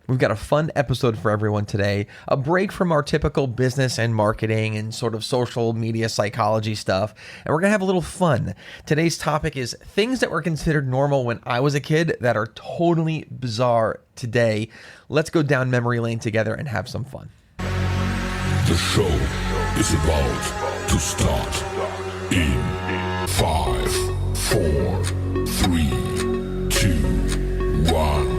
We've got a fun episode for everyone today, a break from our typical business and marketing and sort of social media psychology stuff, and we're going to have a little fun. Today's topic is things that were considered normal when I was a kid that are totally bizarre today. Let's go down memory lane together and have some fun. The show is about to start in 5, 4, 3, 2, 1.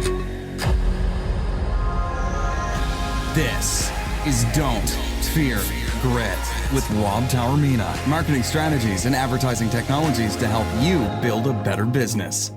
This is Don't Fear Grit with Rob Taormina. Marketing strategies and advertising technologies to help you build a better business.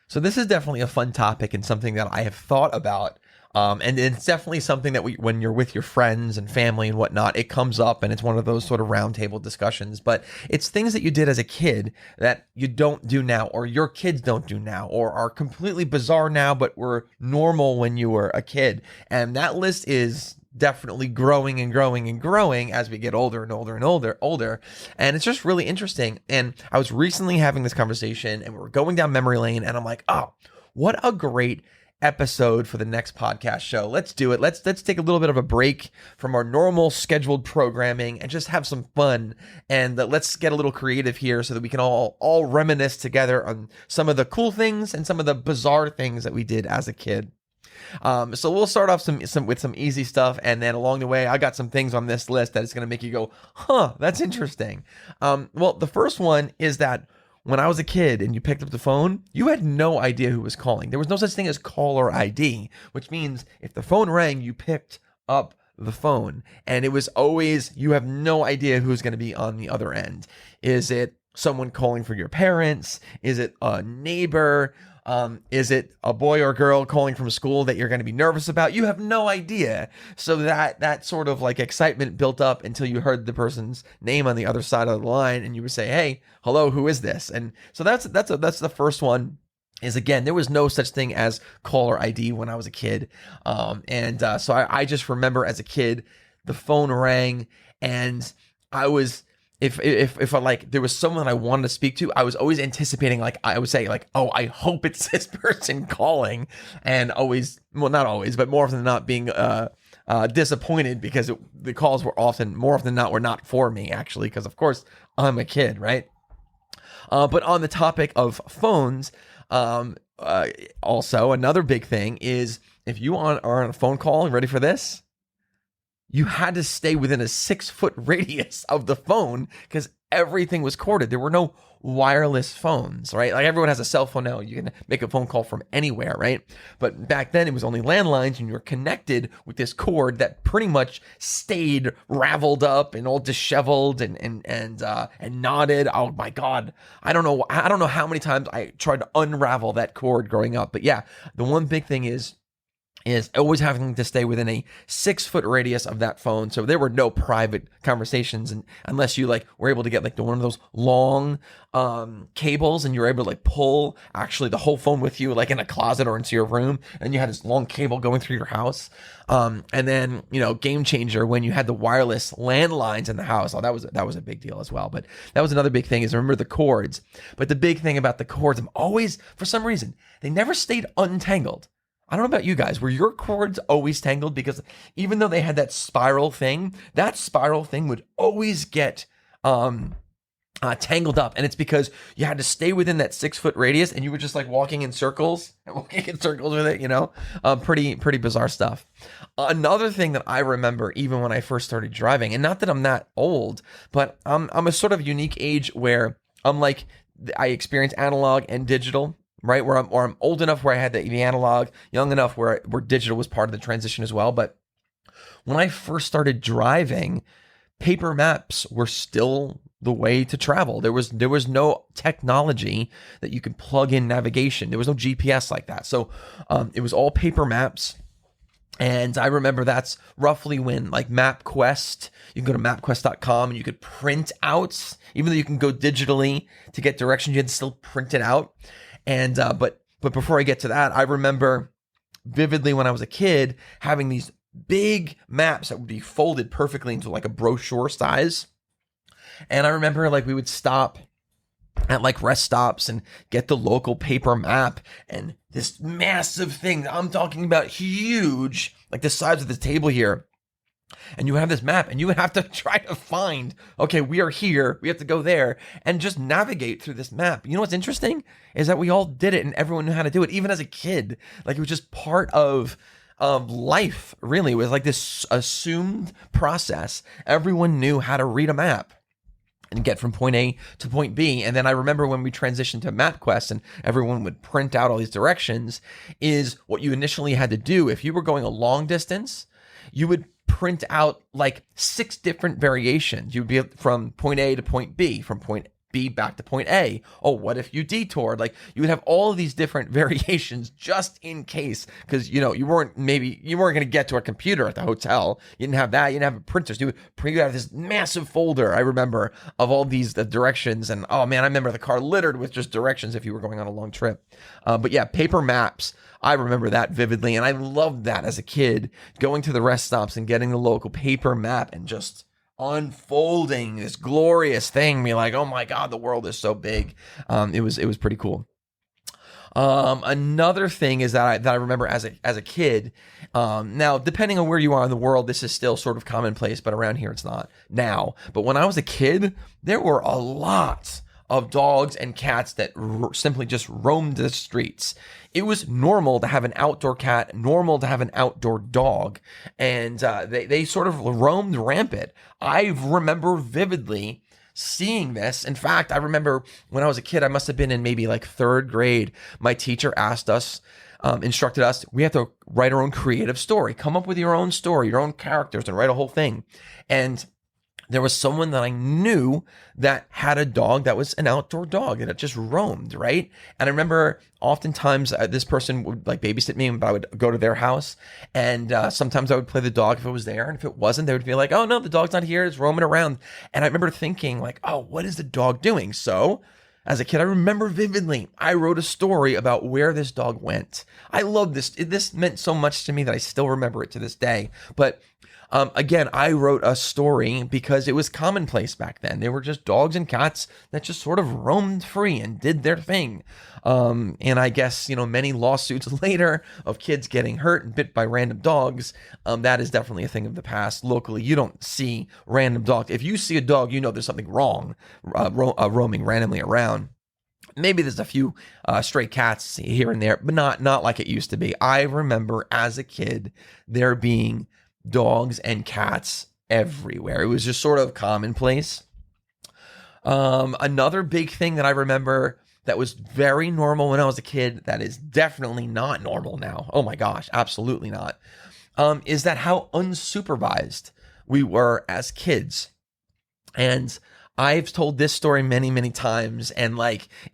So this is definitely a fun topic and something that I have thought about. And it's definitely something that when you're with your friends and family and whatnot, it comes up and it's one of those sort of roundtable discussions. But it's things that you did as a kid that you don't do now, or your kids don't do now, or are completely bizarre now, but were normal when you were a kid. And that list is definitely growing and growing and growing as we get older and older and older. And it's just really interesting. And I was recently having this conversation and we were going down memory lane and I'm like, oh, what a great episode for the next podcast show. Let's do it. Let's take a little bit of a break from our normal scheduled programming and just have some fun. And let's get a little creative here so that we can all reminisce together on some of the cool things and some of the bizarre things that we did as a kid. So we'll start off with some easy stuff, and then along the way, I got some things on this list that is going to make you go, huh, that's interesting. Well, the first one is that when I was a kid and you picked up the phone, you had no idea who was calling. There was no such thing as caller ID, which means if the phone rang, you picked up the phone. And it was always, you have no idea who's going to be on the other end. Is it someone calling for your parents? Is it a neighbor? Is it a boy or girl calling from school that you're going to be nervous about? You have no idea. So that sort of like excitement built up until you heard the person's name on the other side of the line and you would say, hey, hello, who is this? And so that's the first one. Is again, there was no such thing as caller ID when I was a kid. So I just remember as a kid, the phone rang and I was, if I like there was someone I wanted to speak to, I was always anticipating, like I would say like, oh, I hope it's this person calling, and always, well, not always, but more often than not being disappointed because the calls were more often than not were not for me actually, because of course I'm a kid, right? But on the topic of phones, also another big thing is if you are on a phone call, ready for this? You had to stay within a 6-foot radius of the phone because everything was corded. There were no wireless phones, right? Like everyone has a cell phone now. You can make a phone call from anywhere, right? But back then it was only landlines and you were connected with this cord that pretty much stayed raveled up and all disheveled and knotted. Oh my God. I don't know how many times I tried to unravel that cord growing up. But yeah, the one big thing is always having to stay within a 6-foot radius of that phone. So there were no private conversations, and unless you like were able to get like one of those long cables and you were able to like pull actually the whole phone with you like in a closet or into your room, and you had this long cable going through your house. And then, game changer when you had the wireless landlines in the house. Oh, that was a big deal as well. But that was another big thing is remember the cords. But the big thing about the cords, I'm always, for some reason, they never stayed untangled. I don't know about you guys, were your cords always tangled? Because even though they had that spiral thing would always get tangled up. And it's because you had to stay within that 6-foot radius and you were just like walking in circles with it, pretty bizarre stuff. Another thing that I remember even when I first started driving, and not that I'm that old, but I'm a sort of unique age where I experience analog and digital. Right, where I'm old enough where I had the analog, young enough where digital was part of the transition as well. But when I first started driving, paper maps were still the way to travel. There was no technology that you could plug in navigation. There was no GPS like that. So it was all paper maps. And I remember that's roughly when like MapQuest, you can go to MapQuest.com and you could print out, even though you can go digitally to get directions, you had to still print it out. And but before I get to that, I remember vividly when I was a kid having these big maps that would be folded perfectly into like a brochure size. And I remember like we would stop at like rest stops and get the local paper map and this massive thing. I'm talking about huge, like the size of the table here. And you have this map and you have to try to find, okay, we are here, we have to go there, and just navigate through this map. You know what's interesting is that we all did it and everyone knew how to do it, even as a kid. Like it was just part of life, really. It was like this assumed process. Everyone knew how to read a map and get from point A to point B. And then I remember when we transitioned to MapQuest and everyone would print out all these directions, is what you initially had to do. If you were going a long distance, you would print out like 6 different variations. You would be from point A to point B, from point B back to point A. Oh, what if you detoured? Like you would have all of these different variations just in case, because you weren't going to get to a computer at the hotel. You didn't have that. You didn't have printers. You would have this massive folder, I remember, of all these directions. And oh man, I remember the car littered with just directions if you were going on a long trip. But yeah, paper maps. I remember that vividly, and I loved that as a kid, going to the rest stops and getting the local paper map and just unfolding this glorious thing, be like, oh my God, the world is so big. It was pretty cool. Another thing is that I remember as a kid. Now, depending on where you are in the world, this is still sort of commonplace, but around here it's not now. But when I was a kid, there were a lot of dogs and cats that simply just roamed the streets. It was normal to have an outdoor cat, normal to have an outdoor dog, and they sort of roamed rampant. I remember vividly seeing this. In fact, I remember when I was a kid, I must have been in maybe like 3rd grade, my teacher asked us, instructed us, we have to write our own creative story. Come up with your own story, your own characters, and write a whole thing. And there was someone that I knew that had a dog that was an outdoor dog and it just roamed, right? And I remember oftentimes this person would like babysit me, but I would go to their house, and sometimes I would play the dog if it was there, and if it wasn't, they would be like, oh no, the dog's not here, it's roaming around. And I remember thinking like, oh, what is the dog doing? So as a kid, I remember vividly, I wrote a story about where this dog went. I love this. This meant so much to me that I still remember it to this day. But again, I wrote a story because it was commonplace back then. They were just dogs and cats that just sort of roamed free and did their thing. And I guess, many lawsuits later of kids getting hurt and bit by random dogs, that is definitely a thing of the past. Locally, you don't see random dogs. If you see a dog, there's something wrong, roaming randomly around. Maybe there's a few stray cats here and there, but not like it used to be. I remember as a kid there being dogs and cats everywhere. It was just sort of commonplace. Another big thing that I remember that was very normal when I was a kid, that is definitely not normal now. Oh my gosh, absolutely not. Is that how unsupervised we were as kids. And I've told this story many, many times, and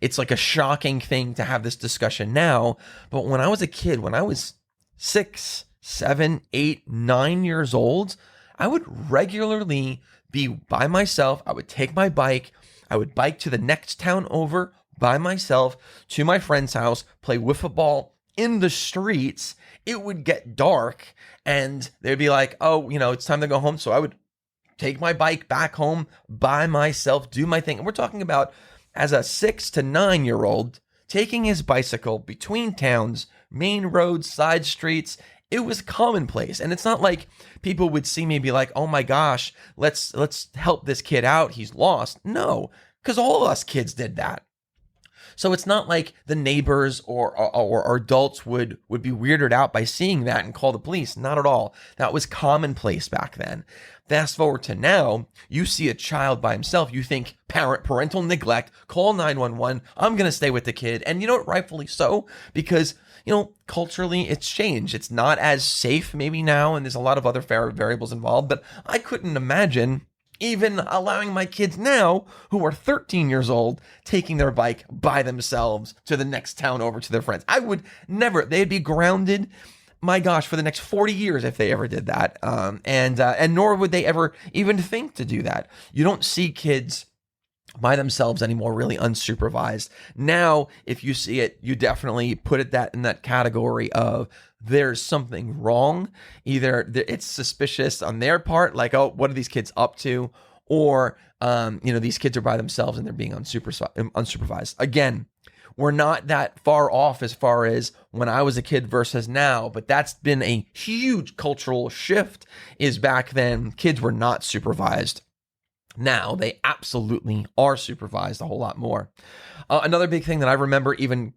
it's like a shocking thing to have this discussion now. But when I was a kid, when I was 6, 7, 8, 9 years old, I would regularly be by myself. I would take my bike. I would bike to the next town over by myself to my friend's house, play wiffle ball in the streets. It would get dark and they'd be like, oh, it's time to go home. So I would take my bike back home by myself, do my thing. And we're talking about as a 6 to 9 year old taking his bicycle between towns, main roads, side streets. It was commonplace. And it's not like people would see me and be like, oh my gosh, let's help this kid out, he's lost. No, because all of us kids did that. So it's not like the neighbors or adults would be weirded out by seeing that and call the police. Not at all. That was commonplace back then. Fast forward to now, you see a child by himself, you think parental neglect, call 911, I'm going to stay with the kid. And rightfully so, because culturally it's changed. It's not as safe maybe now, and there's a lot of other variables involved, but I couldn't imagine even allowing my kids now, who are 13 years old, taking their bike by themselves to the next town over to their friends. I would never. They'd be grounded, my gosh, for the next 40 years if they ever did that. And nor would they ever even think to do that. You don't see kids by themselves anymore, really unsupervised. Now, if you see it, you definitely put it in that category of there's something wrong. Either it's suspicious on their part, like, oh, what are these kids up to? Or these kids are by themselves and they're being unsupervised. Again, we're not that far off as far as when I was a kid versus now, but that's been a huge cultural shift. Is back then kids were not supervised. Now they absolutely are supervised a whole lot more. Another big thing that I remember, even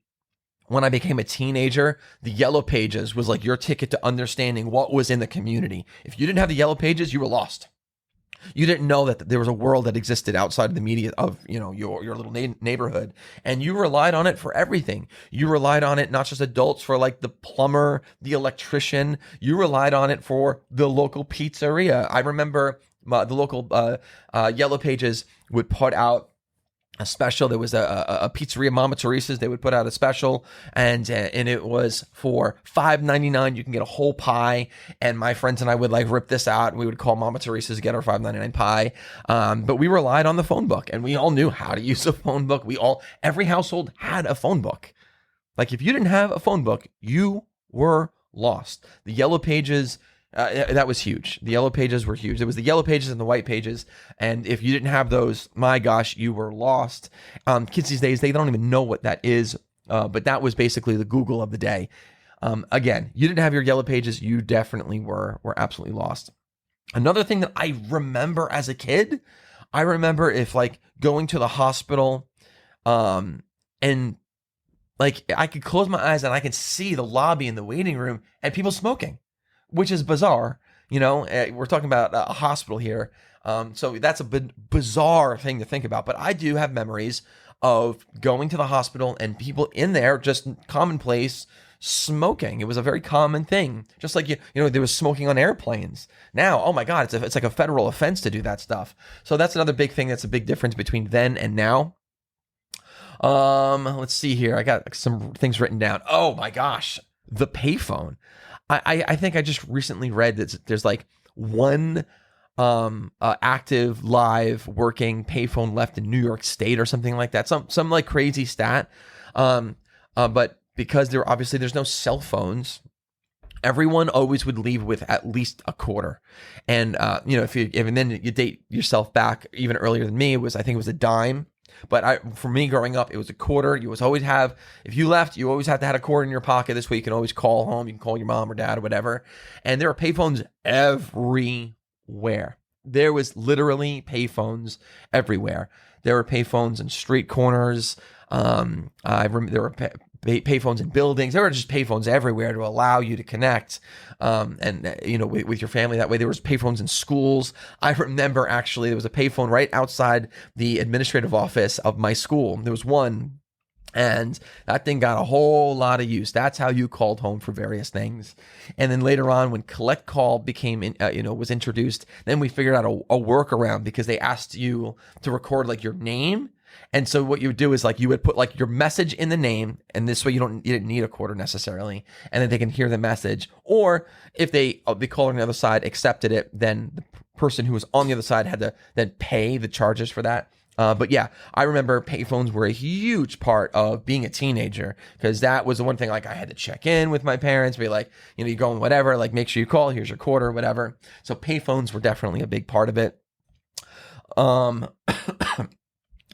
when I became a teenager, the yellow pages was like your ticket to understanding what was in the community. If you didn't have the yellow pages, you were lost. You didn't know that there was a world that existed outside of the media of, your little neighborhood, and you relied on it for everything. You relied on it, not just adults, for like the plumber, the electrician. You relied on it for the local pizzeria. I remember the local Yellow Pages would put out a special. There was a pizzeria, Mama Teresa's. They would put out a special, and it was for $5.99. You can get a whole pie. And my friends and I would like rip this out, and we would call Mama Teresa's to get our $5.99 pie. But we relied on the phone book, and we all knew how to use a phone book. Every household had a phone book. Like if you didn't have a phone book, you were lost. The Yellow Pages. That was huge. The Yellow Pages were huge. It was the Yellow Pages and the White Pages. And if you didn't have those, my gosh, you were lost. Kids these days, they don't even know what that is. But that was basically the Google of the day. Again, you didn't have your Yellow Pages, you definitely were absolutely lost. Another thing that I remember as a kid, I remember if like going to the hospital, and like I could close my eyes and I could see the lobby in the waiting room and people smoking, which is bizarre. We're talking about a hospital here. So that's a bizarre thing to think about. But I do have memories of going to the hospital and people in there, just commonplace, smoking. It was a very common thing. Just like, there was smoking on airplanes. Now, oh my God, it's like a federal offense to do that stuff. So that's another big thing. That's a big difference between then and now. Let's see here. I got some things written down. Oh my gosh, the payphone. I think I just recently read that there's like one active live working payphone left in New York State or something like that. Some like crazy stat. But because there's no cell phones, everyone always would leave with at least a quarter. And and then you date yourself back even earlier than me, I think it was a dime. But for me growing up, it was a quarter. You always have, if you left, you always have to have a quarter in your pocket. This way you can always call home. You can call your mom or dad or whatever. And there are payphones everywhere. There was literally payphones everywhere. There were payphones in street corners. I remember there were payphones in buildings. There were just payphones everywhere to allow you to connect, with your family. That way, there was payphones in schools. I remember actually there was a payphone right outside the administrative office of my school. There was one, and that thing got a whole lot of use. That's how you called home for various things. And then later on, when collect call was introduced, then we figured out a workaround, because they asked you to record like your name. And so what you would do is like you would put like your message in the name, and this way you didn't need a quarter necessarily, and then they can hear the message. Or if the caller on the other side accepted it, then the person who was on the other side had to then pay the charges for that. But yeah, I remember payphones were a huge part of being a teenager, because that was the one thing, like I had to check in with my parents, be like, you're going whatever, like make sure you call, here's your quarter, whatever. So payphones were definitely a big part of it.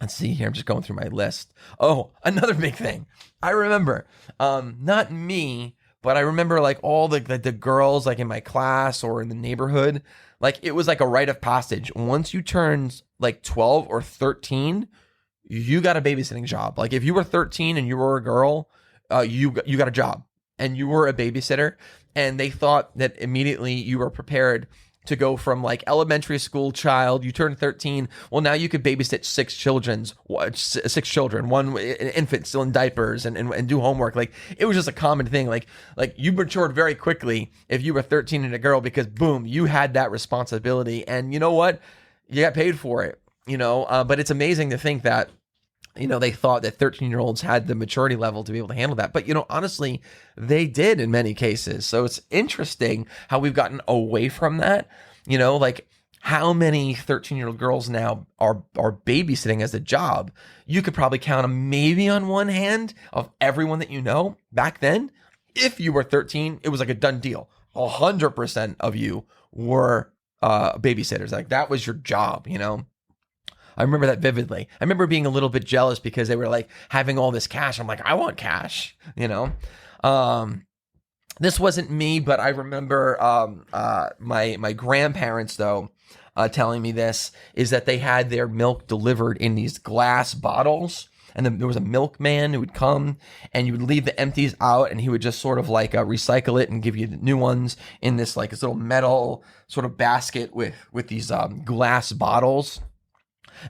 Let's see here. I'm just going through my list. Oh, another big thing. I remember, not me, but I remember like all the girls like in my class or in the neighborhood. Like it was like a rite of passage. Once you turned like 12 or 13, you got a babysitting job. Like if you were 13 and you were a girl, you got a job and you were a babysitter. And they thought that immediately you were prepared to go from like elementary school child, you turn 13. Well, now you could babysit six children, one infant still in diapers, and do homework. Like it was just a common thing. Like you matured very quickly if you were 13 and a girl, because boom, you had that responsibility, and you know what? You got paid for it. But it's amazing to think that, they thought that 13-year-olds had the maturity level to be able to handle that. But, honestly, they did in many cases. So it's interesting how we've gotten away from that. Like how many 13-year-old girls now are babysitting as a job. You could probably count them maybe on one hand of everyone that you know. Back then, if you were 13, it was like a done deal. 100% of you were babysitters. Like that was your job, I remember that vividly. I remember being a little bit jealous because they were like having all this cash. I'm like, I want cash, you know? This wasn't me, but I remember my grandparents, though, telling me this, is that they had their milk delivered in these glass bottles. And then there was a milkman who would come and you would leave the empties out and he would just sort of like recycle it and give you new ones in this like this little metal sort of basket with these glass bottles.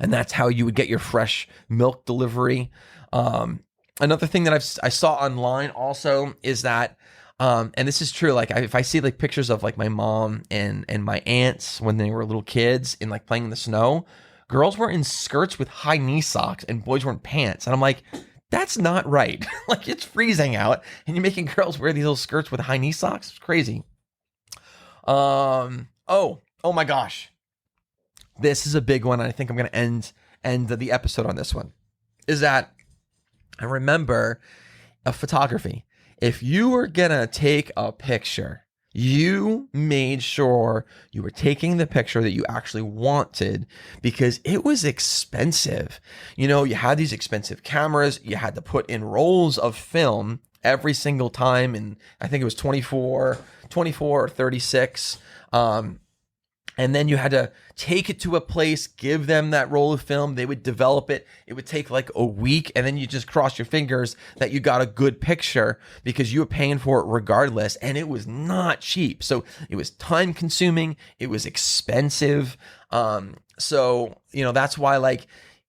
And that's how you would get your fresh milk delivery. Another thing that I saw online also is that, and this is true, like if I see like pictures of like my mom and my aunts when they were little kids and like playing in the snow, girls were in skirts with high knee socks and boys were in pants. And I'm like, that's not right. Like it's freezing out and you're making girls wear these little skirts with high knee socks. It's crazy. Oh my gosh. This is a big one. And I think I'm going to end the episode on this one, is that I remember a photography. If you were going to take a picture, you made sure you were taking the picture that you actually wanted because it was expensive. You know, you had these expensive cameras. You had to put in rolls of film every single time. And I think it was 24 or 36. And then you had to take it to a place, give them that roll of film. They would develop it. It would take like a week. And then you just cross your fingers that you got a good picture because you were paying for it regardless. And it was not cheap. So it was time consuming. It was expensive. So, you know, that's why like,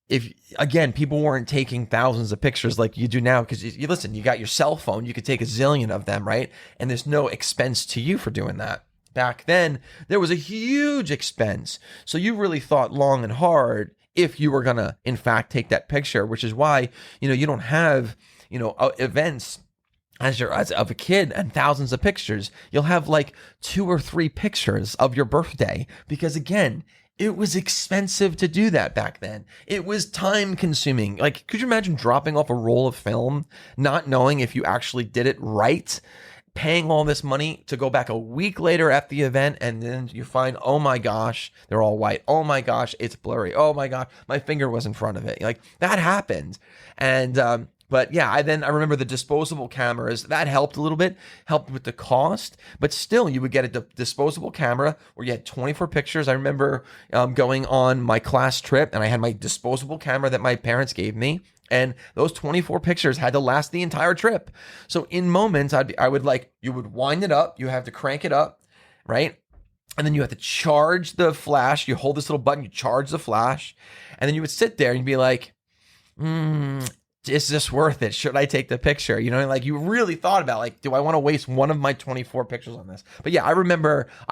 if again, people weren't taking thousands of pictures like you do now because you listen, you got your cell phone. You could take a zillion of them, right? And there's no expense to you for doing that. Back then, there was a huge expense. So you really thought long and hard if you were going to, in fact, take that picture, which is why, you know, you don't have, you know, events as of a kid and thousands of pictures. You'll have like 2 or 3 pictures of your birthday because, again, it was expensive to do that back then. It was time consuming. Like, could you imagine dropping off a roll of film, not knowing if you actually did it right? Paying all this money to go back a week later at the event, and then you find, oh my gosh, they're all white. Oh my gosh, it's blurry. Oh my gosh, my finger was in front of it. Like that happened. And, but yeah, I remember the disposable cameras that helped a little bit, helped with the cost, but still you would get a disposable camera where you had 24 pictures. I remember going on my class trip and I had my disposable camera that my parents gave me. And those 24 pictures had to last the entire trip. So in moments, you would wind it up. You have to crank it up, right? And then you have to charge the flash. You hold this little button, you charge the flash. And then you would sit there and you'd be like, is this worth it? Should I take the picture? You know, like you really thought about like, do I want to waste one of my 24 pictures on this? But yeah, I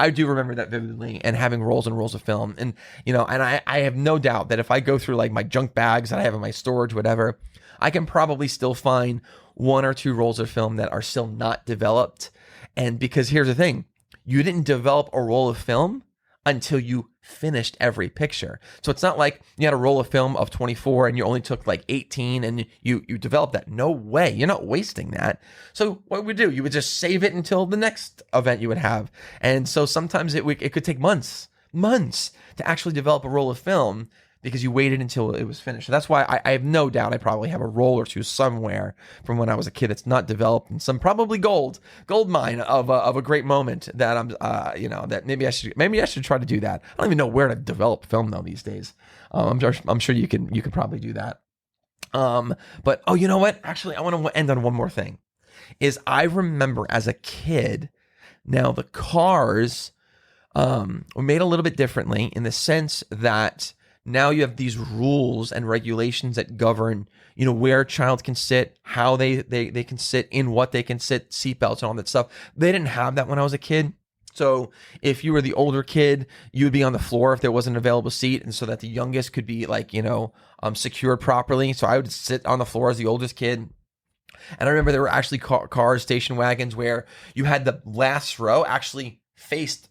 do remember that vividly and having rolls and rolls of film. And, you know, and I have no doubt that if I go through like my junk bags that I have in my storage, whatever, I can probably still find 1 or 2 rolls of film that are still not developed. And because here's the thing, you didn't develop a roll of film until you finished every picture. So it's not like you had a roll of film of 24 and you only took like 18 and you developed that. No way. You're not wasting that. So what would you do? You would just save it until the next event you would have. And so sometimes it could take months to actually develop a roll of film because you waited until it was finished. So that's why I have no doubt I probably have a roll or 2 somewhere from when I was a kid that's not developed, and some probably gold mine of a great moment that I'm that maybe I should try to do that. I don't even know where to develop film though these days. I'm sure you can probably do that. But you know what? Actually, I want to end on one more thing. Is I remember as a kid, now the cars were made a little bit differently in the sense that now you have these rules and regulations that govern, you know, where a child can sit, how they can sit, in what they can sit, seatbelts and all that stuff. They didn't have that when I was a kid. So if you were the older kid, you would be on the floor if there wasn't an available seat, and so that the youngest could be like, you know, secured properly. So I would sit on the floor as the oldest kid. And I remember there were actually cars, station wagons, where you had the last row actually faced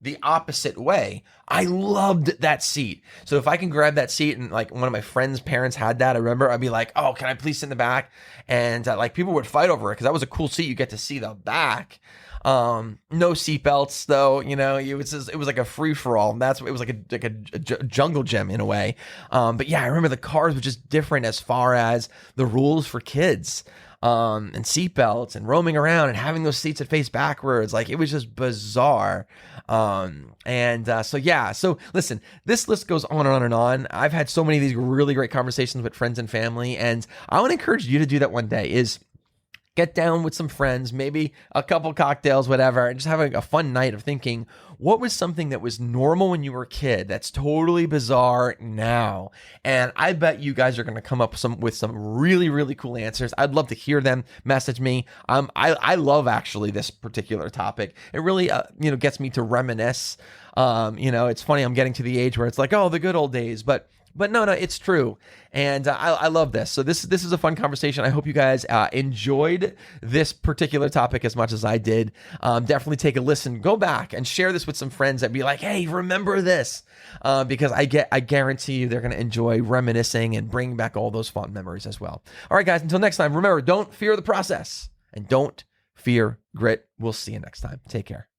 the opposite way. I loved that seat. So if I can grab that seat, and like one of my friends' parents had that, I remember I'd be like, oh, can I please sit in the back? And like people would fight over it because that was a cool seat. You get to see the back. No seatbelts though, it was like a free for all. It was like a jungle gym in a way. But yeah, I remember the cars were just different as far as the rules for kids. And seatbelts and roaming around and having those seats that face backwards. Like it was just bizarre. So listen, this list goes on and on and on. I've had so many of these really great conversations with friends and family, and I want to encourage you to do that one day is get down with some friends, maybe a couple cocktails, whatever, and just having a fun night of thinking, what was something that was normal when you were a kid that's totally bizarre now? And I bet you guys are going to come up with some really, really cool answers. I'd love to hear them. Message me. I love actually this particular topic. It really, gets me to reminisce. It's funny. I'm getting to the age where it's like, oh, the good old days, but no, it's true. And I love this. So this is a fun conversation. I hope you guys enjoyed this particular topic as much as I did. Definitely take a listen. Go back and share this with some friends and be like, hey, remember this? Because I guarantee you they're going to enjoy reminiscing and bringing back all those fond memories as well. All right, guys, until next time, remember, don't fear the process and don't fear grit. We'll see you next time. Take care.